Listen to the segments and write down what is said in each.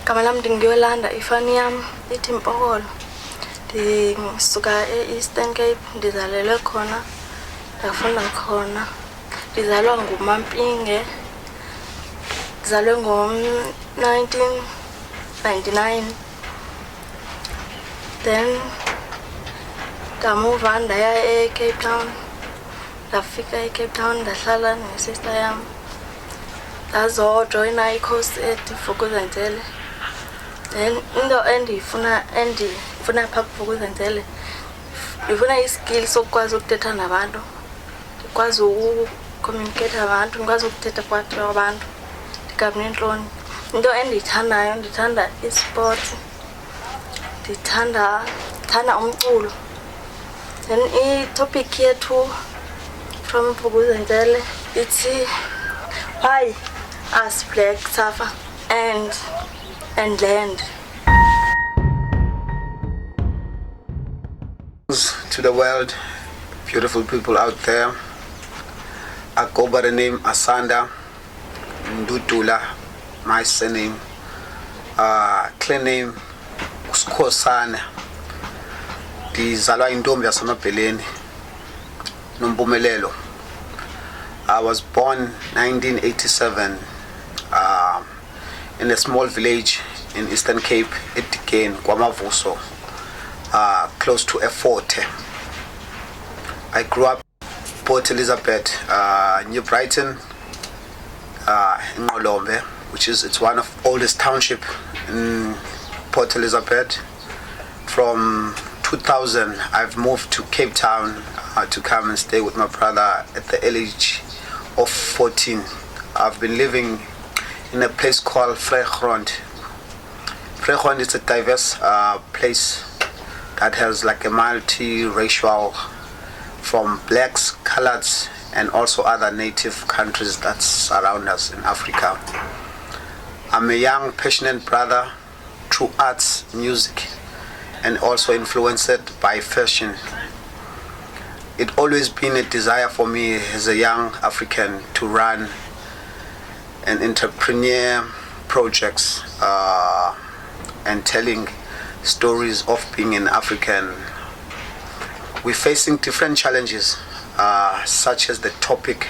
Igama lami Yolanda, ifani yami ithi Mpokolo. Ndisuka e-Eastern Cape, ndizalelwe khona, ndafunda khona. Ndizalwa nguMampinge, ndizalwe ngo-1999. Then ndamuva ndaya e-Cape Town. Ndafika e-Cape Town ndahlala nesister yam. Ndazojoyina ikhosi eVukuzenzele. Then into endifuna phaa kuVukuzenzele, ndifuna iskill sokukwazi ukuthetha nabantu, ndikwazi ukucommunicate abantu, ndikwazi ukuthetha phakathi kwabantu, ndingabi nentloni. Into endiyithandayo, ndithanda isport, ndithanda umculo. Then i-topic yethu from Vukuzenzele, it's why us black suffer and land. To the world, beautiful people out there, I go by the name Asanda, Ndudula, my surname, clear name Uskosana. Ndizalwa intombi yaseMabheleni, Nompumelelo. I was born 1987 in a small village in Eastern Cape, Etikeni, Kwamavuso, close to Efforte. I grew up Port Elizabeth, New Brighton, in Ngolombe, it's one of oldest township in Port Elizabeth. From 2000, I've moved to Cape Town to come and stay with my brother at the age of 14. I've been living in a place called Vrygrond. Vrygrond is a diverse place that has like a multi-racial, from blacks, coloreds, and also other native countries that surround us in Africa. I'm a young, passionate brother through arts, music, and also influenced by fashion. It always been a desire for me as a young African to run and entrepreneur projects and telling stories of being an African. We're facing different challenges, such as the topic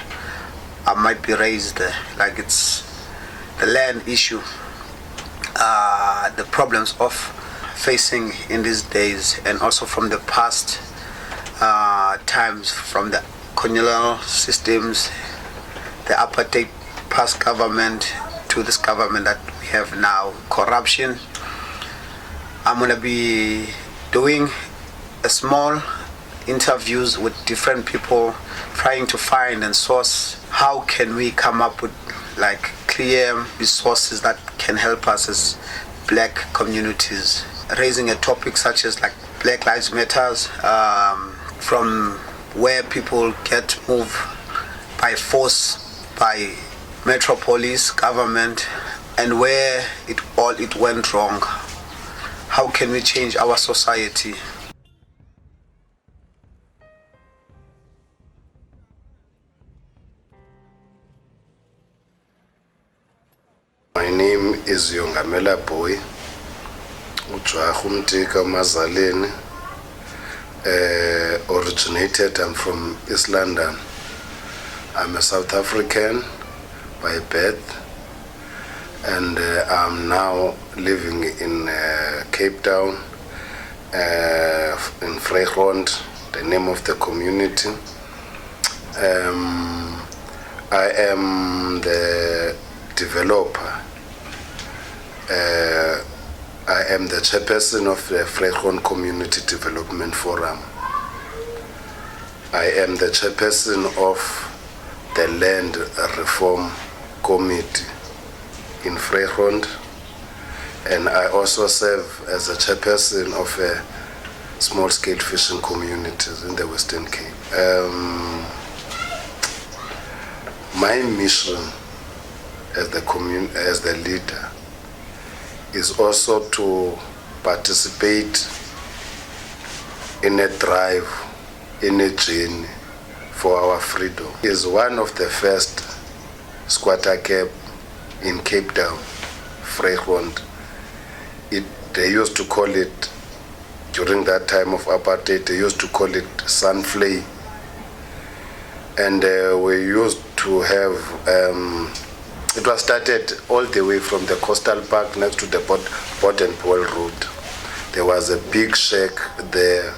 might be raised, like it's the land issue, the problems of facing in these days, and also from the past times, from the colonial systems, the apartheid past government to this government that we have now, corruption. I'm going to be doing a small interviews with different people, trying to find and source how can we come up with like clear resources that can help us as black communities, raising a topic such as like Black Lives Matters, from where people get moved by force by metropolis government, and where it went wrong. How can we change our society? My name is Yongamela Boy, Uchwahumtika Mazaleni, originated, I'm from East London. I'm a South African by birth, and I'm now living in Cape Town, in Vrygrond, the name of the community. I am the developer. I am the chairperson of the Vrygrond Community Development Forum. I am the chairperson of the Land Reform Committee in Vrygrond, and I also serve as a chairperson of a small-scale fishing communities in the Western Cape. My mission as the leader is also to participate in a drive, in a journey for our freedom. Is one of the first squatter camp in Cape Town, Vrygrond, They used to call it, during that time of apartheid, they used to call it sunflay. And we used to have, it was started all the way from the coastal park next to the Port and Paul Road. There was a big shack there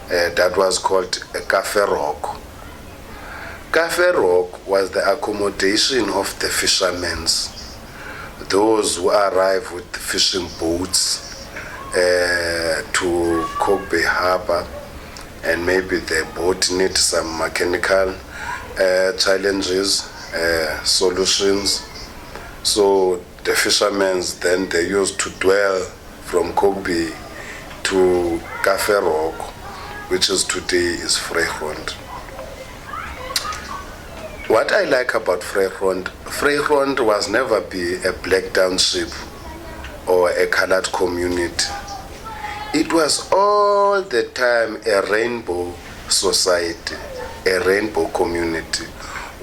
that was called a Cafe Rock. Cafe Rock was the accommodation of the fishermen, those who arrive with fishing boats to Cork Bay Harbor, and maybe the boat needs some mechanical challenges, solutions. So the fishermen then they used to dwell from Cork Bay to Cafe Rock, which is today is Vrygrond. What I like about Vrygrond was never be a black township or a colored community. It was all the time a rainbow society, a rainbow community,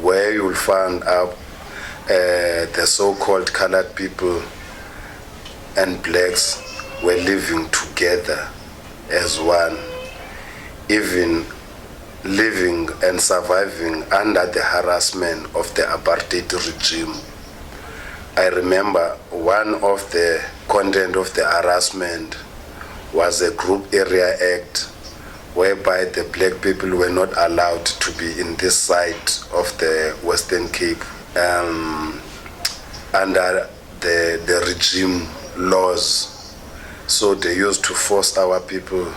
where you'll find out the so-called colored people and blacks were living together as one, even living and surviving under the harassment of the apartheid regime. I remember one of the content of the harassment was a Group Area Act, whereby the black people were not allowed to be in this side of the Western Cape under the regime laws. So they used to force our people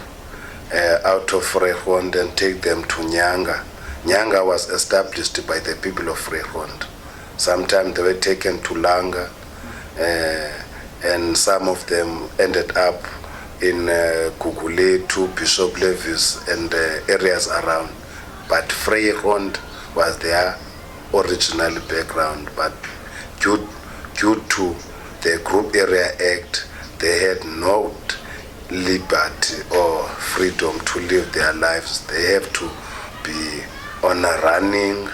out of Vrygrond and take them to Nyanga. Nyanga was established by the people of Vrygrond. Sometimes they were taken to Langa, and some of them ended up in Gugulethu, Bishop Levis, and areas around. But Vrygrond was their original background. But due to the Group Area Act, they had no liberty or freedom to live their lives. They have to be on a running,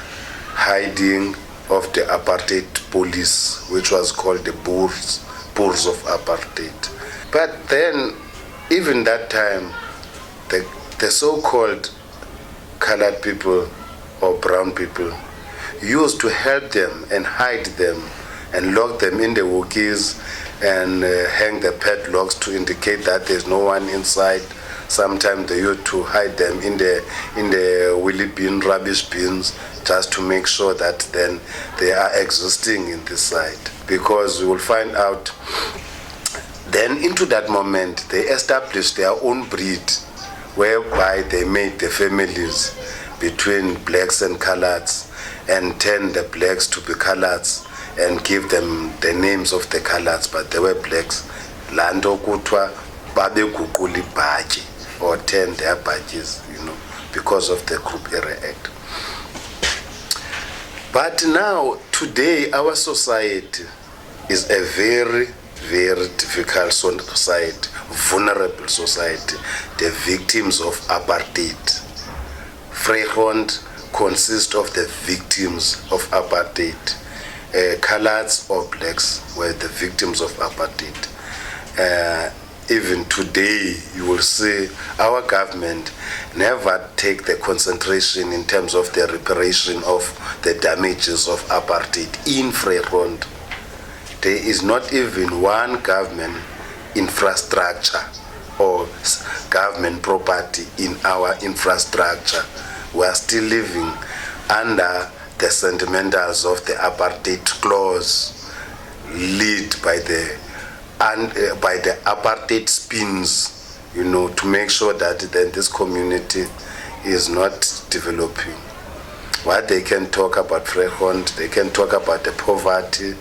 hiding of the apartheid police, which was called the Boers of apartheid. But then, even that time, the so-called colored people or brown people used to help them and hide them and lock them in the wookies and hang the padlocks to indicate that there's no one inside. Sometimes they used to hide them in the willy bin, rubbish bins, just to make sure that then they are existing in this site. Because you will find out, then into that moment, they established their own breed, whereby they made the families between blacks and coloreds and turn the blacks to be coloreds and give them the names of the coloreds, but they were blacks. Lando kutwa babe kukuli baji, or turn their badges, because of the Group Area Act. But now, today, our society is a very, very difficult society, vulnerable society, the victims of apartheid. Vrygrond consists of the victims of apartheid. Coloreds or blacks were the victims of apartheid. Even today, you will see our government never take the concentration in terms of the reparation of the damages of apartheid in Vrygrond. There is not even one government infrastructure or government property in our infrastructure. We are still living under the sentimentals of the apartheid clause, led by the apartheid spins, to make sure that then this community is not developing. What they can talk about Vrygrond, they can talk about the poverty,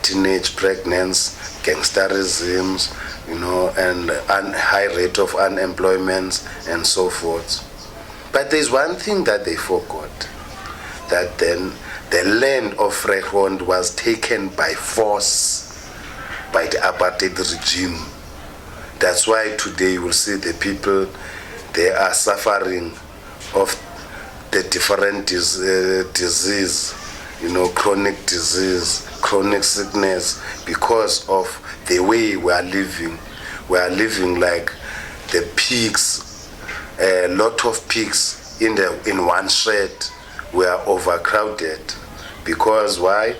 teenage pregnancy, gangsterisms, and high rate of unemployment and so forth. But there's one thing that they forgot, that then the land of Vrygrond was taken by force by the apartheid regime. That's why today you will see the people, they are suffering of the different disease chronic disease, chronic sickness, because of the way we are living. We are living like the pigs, a lot of pigs in one shed. We are overcrowded. Because why?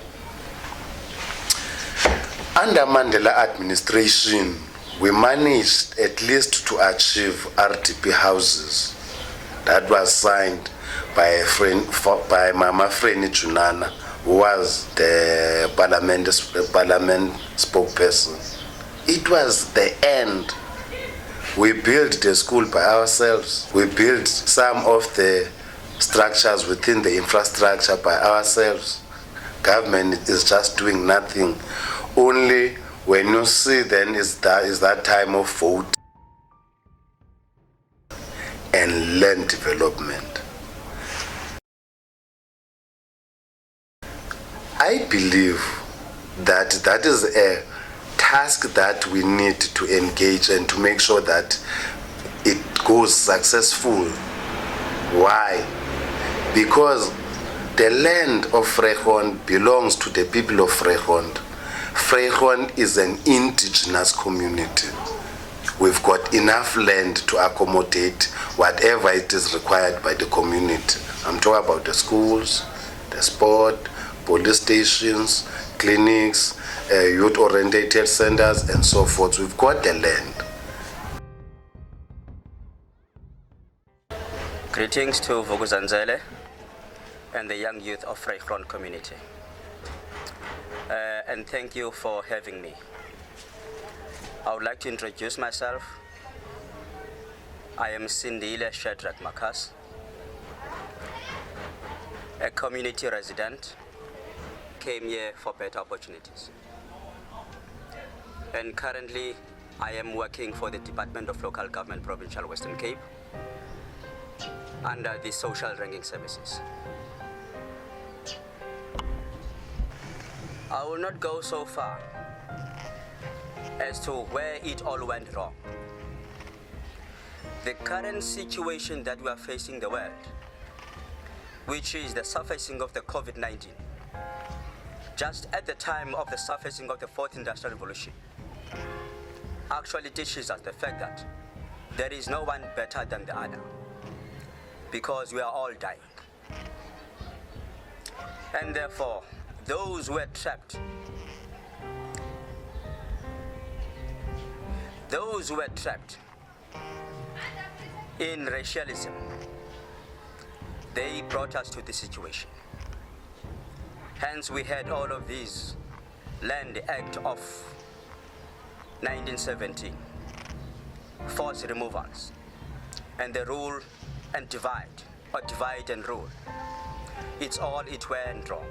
Under Mandela administration, we managed at least to achieve RDP houses. That was signed by a friend, by Mama Freni Junana, who was the parliament spokesperson. It was the end. We built the school by ourselves. We built some of the structures within the infrastructure by ourselves. Government is just doing nothing. Only when you see then is that time of vote and land development. I believe that that is a task that we need to engage and to make sure that it goes successful. Why? Because the land of Frekhond belongs to the people of Frekhond. Frekhond is an indigenous community. We've got enough land to accommodate whatever it is required by the community. I'm talking about the schools, the sport, police stations, clinics, youth-oriented centers, and so forth. We've got the land. Greetings to Vukuzanzele and the young youth of Frekhond community. And thank you for having me. I would like to introduce myself. I am Sindile Shadrach Makas, a community resident, came here for better opportunities. And currently, I am working for the Department of Local Government, Provincial Western Cape, under the Social Ranking Services. I will not go so far as to where it all went wrong. The current situation that we are facing the world, which is the surfacing of the COVID-19, just at the time of the surfacing of the fourth industrial revolution, actually teaches us the fact that there is no one better than the other, because we are all dying. And therefore, those who were trapped, in racialism, they brought us to this situation. Hence, we had all of these Land Act of 1917, forced removals, and the rule and divide, or divide and rule. It went wrong.